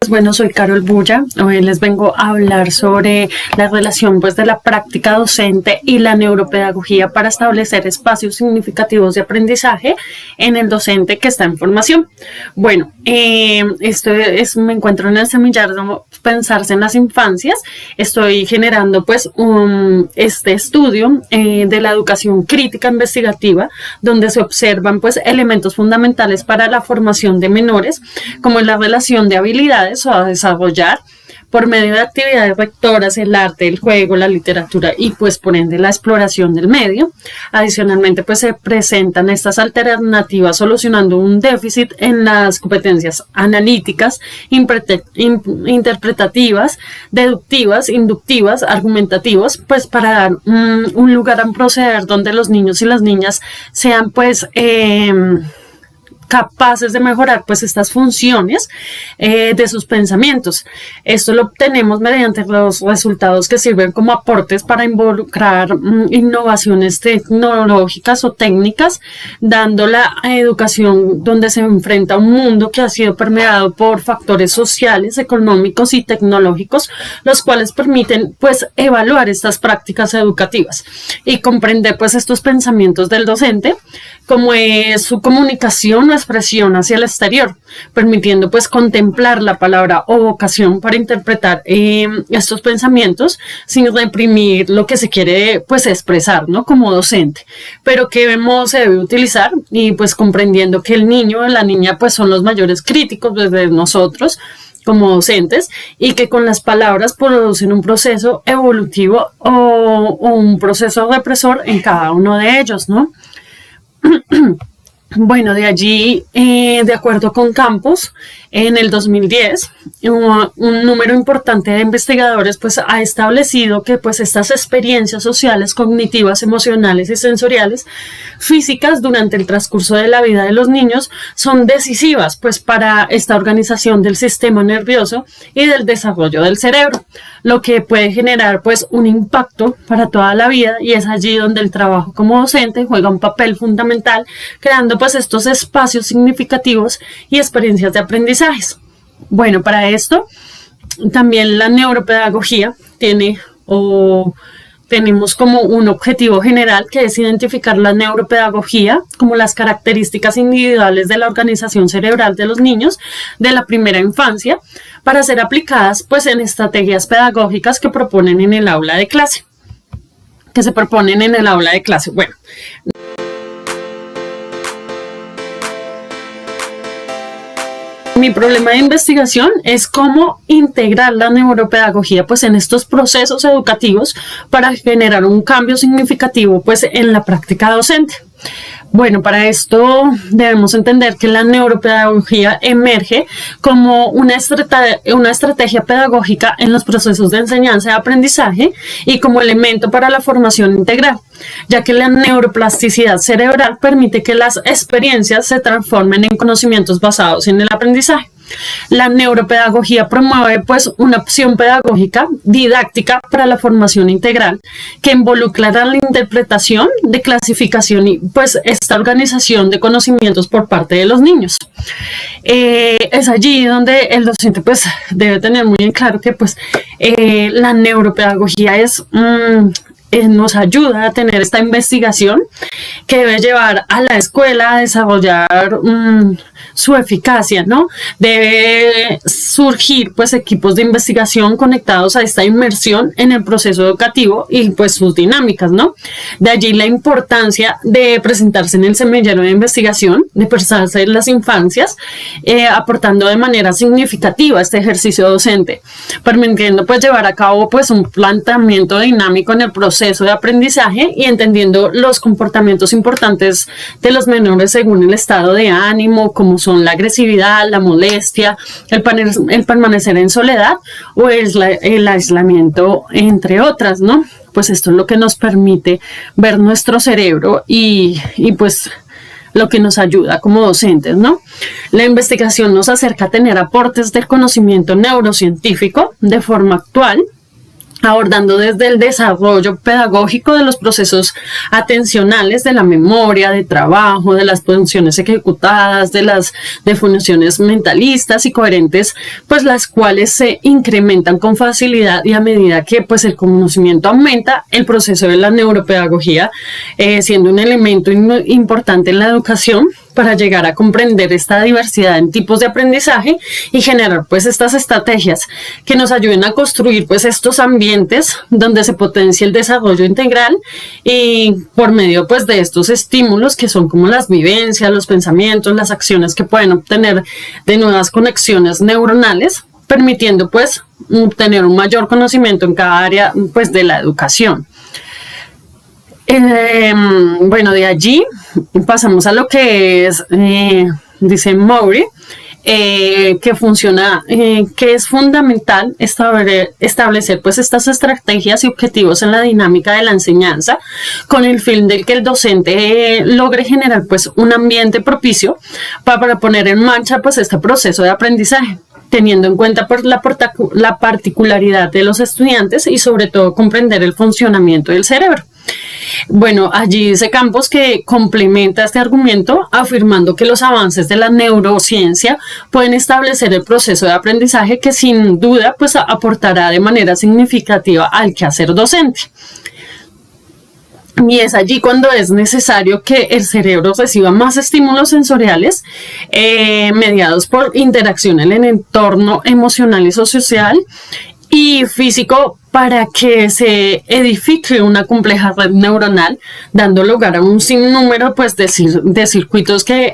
Bueno, soy Carol Bulla. Hoy les vengo a hablar sobre la relación de la práctica docente y la neuropedagogía para establecer espacios significativos de aprendizaje en el docente que está en formación. Bueno, me encuentro en el semillero de Pensarse en las Infancias. Estoy generando este estudio de la educación crítica investigativa, donde se observan elementos fundamentales para la formación de menores, como la relación de habilidades a desarrollar por medio de actividades rectoras, el arte, el juego, la literatura y por ende la exploración del medio. Adicionalmente se presentan estas alternativas solucionando un déficit en las competencias analíticas, interpretativas, deductivas, inductivas, argumentativas, para dar un lugar a un proceder donde los niños y las niñas sean capaces de mejorar estas funciones de sus pensamientos. Esto lo obtenemos mediante los resultados que sirven como aportes para involucrar innovaciones tecnológicas o técnicas, dando la educación donde se enfrenta a un mundo que ha sido permeado por factores sociales, económicos y tecnológicos, los cuales permiten evaluar estas prácticas educativas y comprender estos pensamientos del docente, como es su comunicación, expresión hacia el exterior, permitiendo contemplar la palabra o vocación para interpretar estos pensamientos sin reprimir lo que se quiere expresar, ¿no? Como docente, pero que se debe utilizar y comprendiendo que el niño o la niña son los mayores críticos desde nosotros como docentes, y que con las palabras producen un proceso evolutivo o un proceso represor en cada uno de ellos, ¿no? Bueno, de allí, de acuerdo con Campos, en el 2010, un número importante de investigadores ha establecido que estas experiencias sociales, cognitivas, emocionales y sensoriales, físicas durante el transcurso de la vida de los niños son decisivas para esta organización del sistema nervioso y del desarrollo del cerebro, lo que puede generar un impacto para toda la vida, y es allí donde el trabajo como docente juega un papel fundamental, creando estos espacios significativos y experiencias de aprendizajes. Bueno, para esto también la neuropedagogía tenemos como un objetivo general, que es identificar la neuropedagogía como las características individuales de la organización cerebral de los niños de la primera infancia, para ser aplicadas en estrategias pedagógicas que se proponen en el aula de clase. Bueno, mi problema de investigación es cómo integrar la neuropedagogía en estos procesos educativos para generar un cambio significativo en la práctica docente. Bueno, para esto debemos entender que la neuropedagogía emerge como una estrategia pedagógica en los procesos de enseñanza y aprendizaje y como elemento para la formación integral, ya que la neuroplasticidad cerebral permite que las experiencias se transformen en conocimientos basados en el aprendizaje. La neuropedagogía promueve una opción pedagógica didáctica para la formación integral que involucrará la interpretación, de clasificación y esta organización de conocimientos por parte de los niños. Es allí donde el docente debe tener muy en claro que la neuropedagogía nos ayuda a tener esta investigación que debe llevar a la escuela a desarrollar su eficacia, ¿no? Debe surgir equipos de investigación conectados a esta inmersión en el proceso educativo y sus dinámicas, ¿no? De allí la importancia de presentarse en el semillero de investigación, de Pensarse en las Infancias, aportando de manera significativa este ejercicio docente, permitiendo llevar a cabo un planteamiento dinámico en el proceso de aprendizaje y entendiendo los comportamientos importantes de los menores según el estado de ánimo, como son la agresividad, la molestia, el permanecer en soledad o el aislamiento, entre otras, ¿no? Esto es lo que nos permite ver nuestro cerebro y lo que nos ayuda como docentes, ¿no? La investigación nos acerca a tener aportes del conocimiento neurocientífico de forma actual, abordando desde el desarrollo pedagógico de los procesos atencionales de la memoria, de trabajo, de las funciones ejecutadas, de funciones mentalistas y coherentes, pues las cuales se incrementan con facilidad y a medida que pues el conocimiento aumenta, el proceso de la neuropedagogía siendo un elemento importante en la educación para llegar a comprender esta diversidad en tipos de aprendizaje y generar pues estas estrategias que nos ayuden a construir pues estos ambientes donde se potencia el desarrollo integral y por medio pues de estos estímulos que son como las vivencias, los pensamientos, las acciones que pueden obtener de nuevas conexiones neuronales, permitiendo pues tener un mayor conocimiento en cada área pues de la educación. Bueno, de allí pasamos a lo que es, dice Mowry, que funciona, que es fundamental establecer pues estas estrategias y objetivos en la dinámica de la enseñanza con el fin de que el docente logre generar pues un ambiente propicio para poner en marcha pues este proceso de aprendizaje, teniendo en cuenta pues, la particularidad de los estudiantes y sobre todo comprender el funcionamiento del cerebro. Bueno, allí dice Campos que complementa este argumento afirmando que los avances de la neurociencia pueden establecer el proceso de aprendizaje que sin duda pues aportará de manera significativa al quehacer docente. Y es allí cuando es necesario que el cerebro reciba más estímulos sensoriales mediados por interacción en el entorno emocional y social y físico para que se edifique una compleja red neuronal, dando lugar a un sinnúmero pues, de circuitos que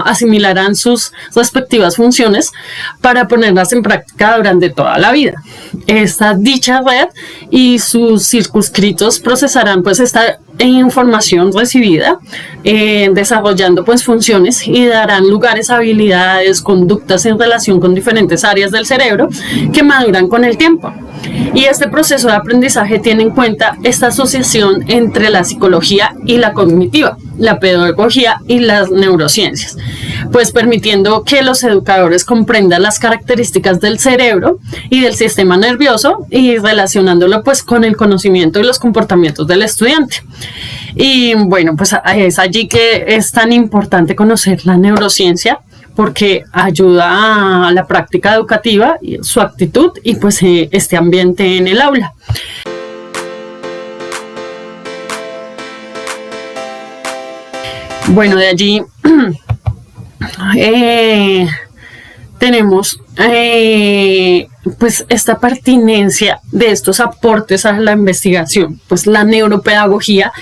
asimilarán sus respectivas funciones para ponerlas en práctica durante toda la vida. Esta dicha red y sus circunscritos procesarán pues, esta información recibida, desarrollando pues, funciones y darán lugares a habilidades, conductas en relación con diferentes áreas del cerebro que maduran con el tiempo. Y este proceso de aprendizaje tiene en cuenta esta asociación entre la psicología y la cognitiva, la pedagogía y las neurociencias, pues permitiendo que los educadores comprendan las características del cerebro y del sistema nervioso y relacionándolo pues con el conocimiento y los comportamientos del estudiante. Y bueno, pues es allí que es tan importante conocer la neurociencia, porque ayuda a la práctica educativa, su actitud y pues este ambiente en el aula. Bueno, de allí tenemos pues esta pertinencia de estos aportes a la investigación. Pues la neuropedagogía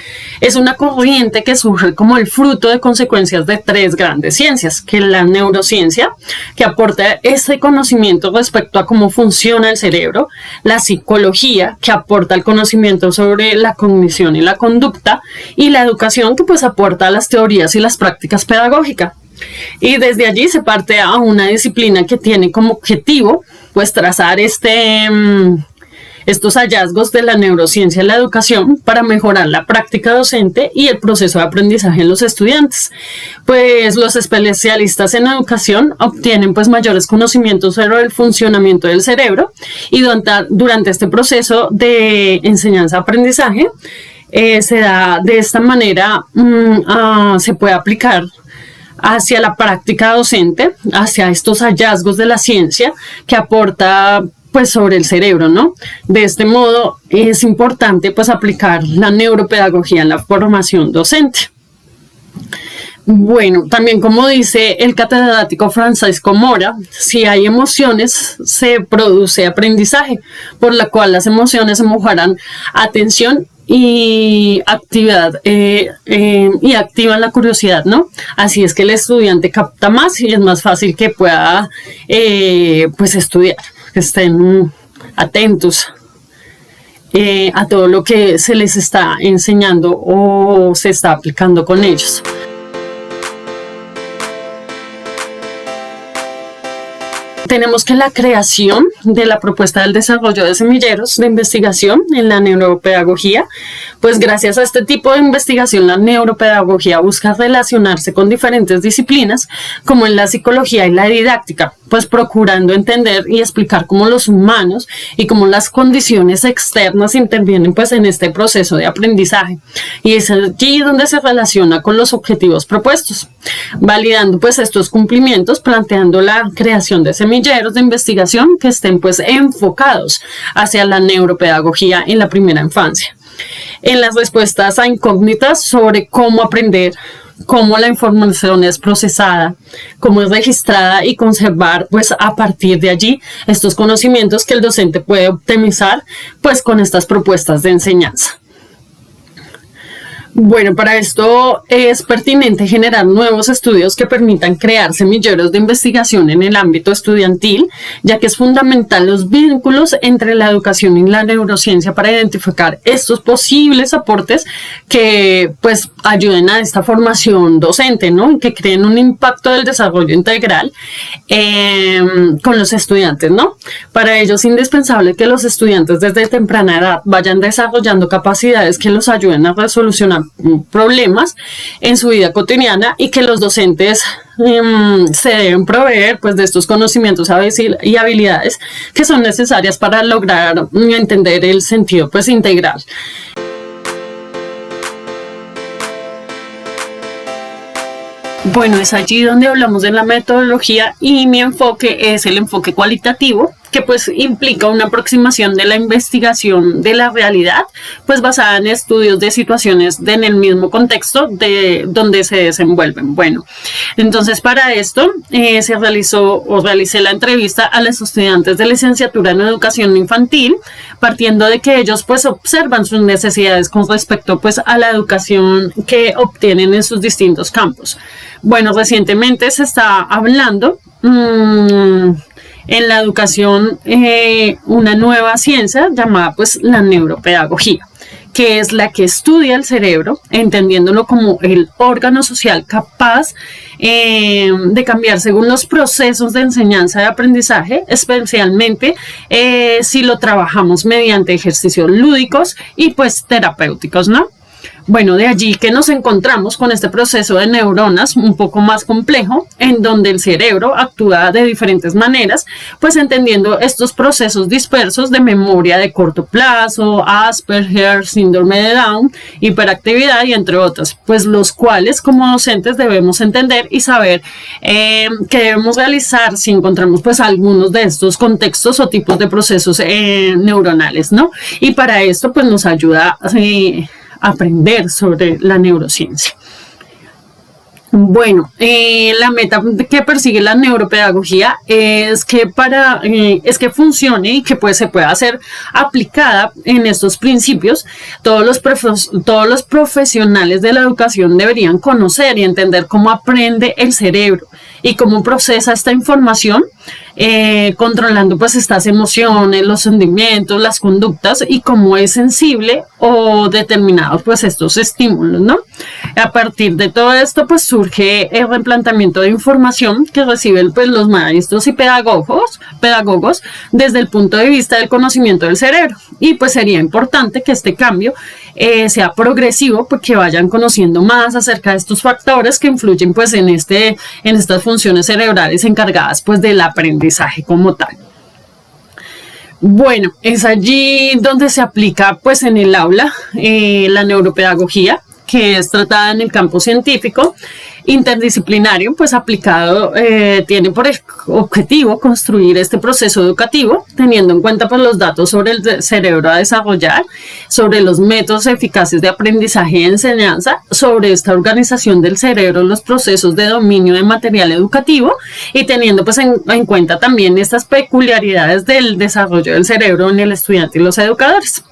es una corriente que surge como el fruto de consecuencias de tres grandes ciencias, que es la neurociencia, que aporta ese conocimiento respecto a cómo funciona el cerebro, la psicología, que aporta el conocimiento sobre la cognición y la conducta, y la educación, que pues aporta las teorías y las prácticas pedagógicas. Y desde allí se parte a una disciplina que tiene como objetivo pues trazar estos hallazgos de la neurociencia en la educación para mejorar la práctica docente y el proceso de aprendizaje en los estudiantes. Pues los especialistas en educación obtienen pues mayores conocimientos sobre el funcionamiento del cerebro y durante este proceso de enseñanza-aprendizaje se da de esta manera, se puede aplicar hacia la práctica docente, hacia estos hallazgos de la ciencia que aporta pues sobre el cerebro, ¿no? De este modo es importante pues aplicar la neuropedagogía en la formación docente. Bueno, también como dice el catedrático Francisco Mora, si hay emociones se produce aprendizaje, por la cual las emociones mejoran atención y actividad y activan la curiosidad, ¿no? Así es que el estudiante capta más y es más fácil que pueda pues estudiar, que estén atentos a todo lo que se les está enseñando o se está aplicando con ellos. Tenemos que la creación de la propuesta del desarrollo de semilleros de investigación en la neuropedagogía, pues gracias a este tipo de investigación la neuropedagogía busca relacionarse con diferentes disciplinas como en la psicología y la didáctica, pues procurando entender y explicar cómo los humanos y cómo las condiciones externas intervienen pues en este proceso de aprendizaje, y es allí donde se relaciona con los objetivos propuestos, validando pues estos cumplimientos, planteando la creación de semilleros de investigación que estén pues enfocados hacia la neuropedagogía en la primera infancia, en las respuestas a incógnitas sobre cómo aprender, cómo la información es procesada, cómo es registrada, y conservar pues a partir de allí estos conocimientos que el docente puede optimizar pues con estas propuestas de enseñanza. Bueno, para esto es pertinente generar nuevos estudios que permitan crear semilleros de investigación en el ámbito estudiantil, ya que es fundamental los vínculos entre la educación y la neurociencia para identificar estos posibles aportes que pues ayuden a esta formación docente, ¿no? Y que creen un impacto del desarrollo integral con los estudiantes, ¿no? Para ello es indispensable que los estudiantes desde temprana edad vayan desarrollando capacidades que los ayuden a resolucionar problemas en su vida cotidiana, y que los docentes se deben proveer pues de estos conocimientos y habilidades que son necesarias para lograr entender el sentido pues integral. Bueno, es allí donde hablamos de la metodología, y mi enfoque es el enfoque cualitativo, que pues implica una aproximación de la investigación de la realidad, pues basada en estudios de situaciones en el mismo contexto de donde se desenvuelven. Bueno, entonces para esto realicé la entrevista a los estudiantes de licenciatura en educación infantil, partiendo de que ellos pues observan sus necesidades con respecto pues a la educación que obtienen en sus distintos campos. Bueno, recientemente se está hablando en la educación una nueva ciencia llamada pues la neuropedagogía, que es la que estudia el cerebro, entendiéndolo como el órgano social capaz de cambiar según los procesos de enseñanza y aprendizaje, especialmente si lo trabajamos mediante ejercicios lúdicos y pues terapéuticos, ¿no? Bueno, de allí que nos encontramos con este proceso de neuronas un poco más complejo, en donde el cerebro actúa de diferentes maneras, pues entendiendo estos procesos dispersos de memoria de corto plazo, Asperger, síndrome de Down, hiperactividad y entre otras, pues los cuales como docentes debemos entender y saber qué debemos realizar si encontramos pues algunos de estos contextos o tipos de procesos neuronales, ¿no? Y para esto pues nos ayuda aprender sobre la neurociencia. Bueno, la meta que persigue la neuropedagogía es que funcione y que pues se pueda ser aplicada en estos principios. Todos los profesionales de la educación deberían conocer y entender cómo aprende el cerebro y cómo procesa esta información, controlando pues estas emociones, los sentimientos, las conductas, y cómo es sensible o determinados pues estos estímulos, ¿no? A partir de todo esto pues surge el replanteamiento de información que reciben pues los maestros y pedagogos desde el punto de vista del conocimiento del cerebro, y pues sería importante que este cambio sea progresivo, porque vayan conociendo más acerca de estos factores que influyen pues en estas funciones cerebrales encargadas pues del aprendizaje como tal. Bueno, es allí donde se aplica pues en el aula la neuropedagogía, que es tratada en el campo científico interdisciplinario, pues aplicado, tiene por objetivo construir este proceso educativo, teniendo en cuenta pues los datos sobre el cerebro a desarrollar, sobre los métodos eficaces de aprendizaje y enseñanza, sobre esta organización del cerebro en los procesos de dominio de material educativo, y teniendo pues en cuenta también estas peculiaridades del desarrollo del cerebro en el estudiante y los educadores.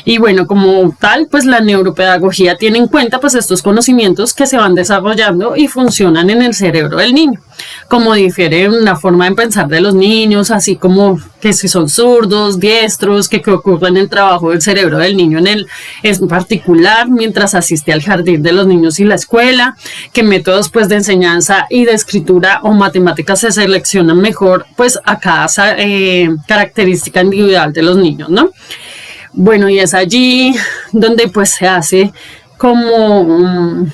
Y bueno, como tal, pues la neuropedagogía tiene en cuenta pues estos conocimientos que se van desarrollando y funcionan en el cerebro del niño, como difiere la forma de pensar de los niños, así como que si son zurdos, diestros, qué ocurre en el trabajo del cerebro del niño en particular mientras asiste al jardín de los niños y la escuela, qué métodos pues de enseñanza y de escritura o matemáticas se seleccionan mejor pues a cada característica individual de los niños, ¿no? Bueno, y es allí donde pues se hace como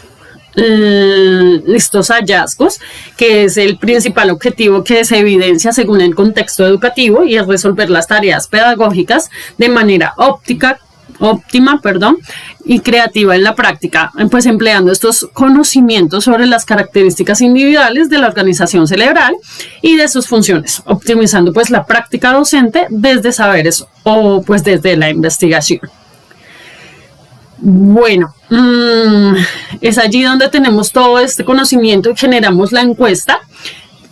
estos hallazgos, que es el principal objetivo que se evidencia según el contexto educativo, y es resolver las tareas pedagógicas de manera óptima, y creativa en la práctica, pues empleando estos conocimientos sobre las características individuales de la organización cerebral y de sus funciones, optimizando pues la práctica docente desde saberes o pues desde la investigación. Bueno, es allí donde tenemos todo este conocimiento y generamos la encuesta.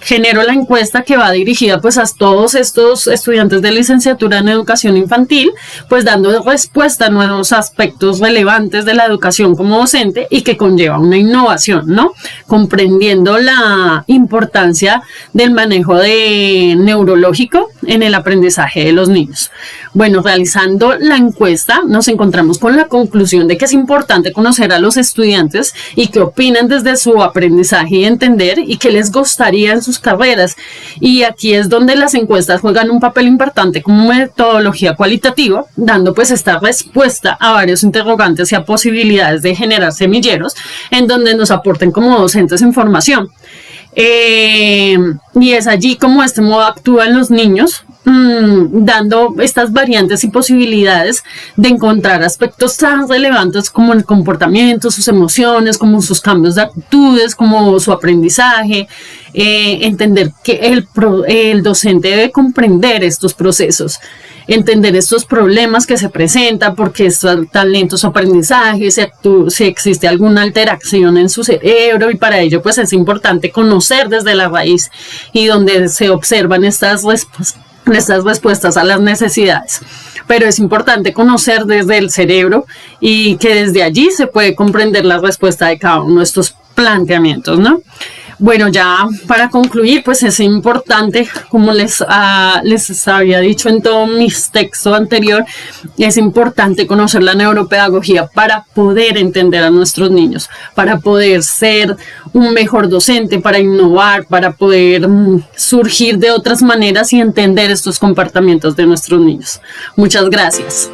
Genero la encuesta que va dirigida pues a todos estos estudiantes de licenciatura en educación infantil, pues dando respuesta a nuevos aspectos relevantes de la educación como docente y que conlleva una innovación, ¿no? Comprendiendo la importancia del manejo neurológico en el aprendizaje de los niños. Bueno, realizando la encuesta nos encontramos con la conclusión de que es importante conocer a los estudiantes y qué opinan desde su aprendizaje y entender y qué les gustaría en sus carreras, y aquí es donde las encuestas juegan un papel importante como metodología cualitativa, dando pues esta respuesta a varios interrogantes y a posibilidades de generar semilleros en donde nos aporten como docentes información. Y es allí como este modo actúa en los niños, dando estas variantes y posibilidades de encontrar aspectos tan relevantes como el comportamiento, sus emociones, como sus cambios de actitudes, como su aprendizaje, entender que el docente debe comprender estos procesos, entender estos problemas que se presentan, porque están tan lento su aprendizaje, si existe alguna alteración en su cerebro, y para ello pues es importante conocer desde la raíz y donde se observan estas respuestas a las necesidades. Pero es importante conocer desde el cerebro y que desde allí se puede comprender la respuesta de cada uno de estos planteamientos, ¿no? Bueno, ya para concluir, pues es importante, como les había dicho en todo mi texto anterior, es importante conocer la neuropedagogía para poder entender a nuestros niños, para poder ser un mejor docente, para innovar, para poder surgir de otras maneras y entender estos comportamientos de nuestros niños. Muchas gracias.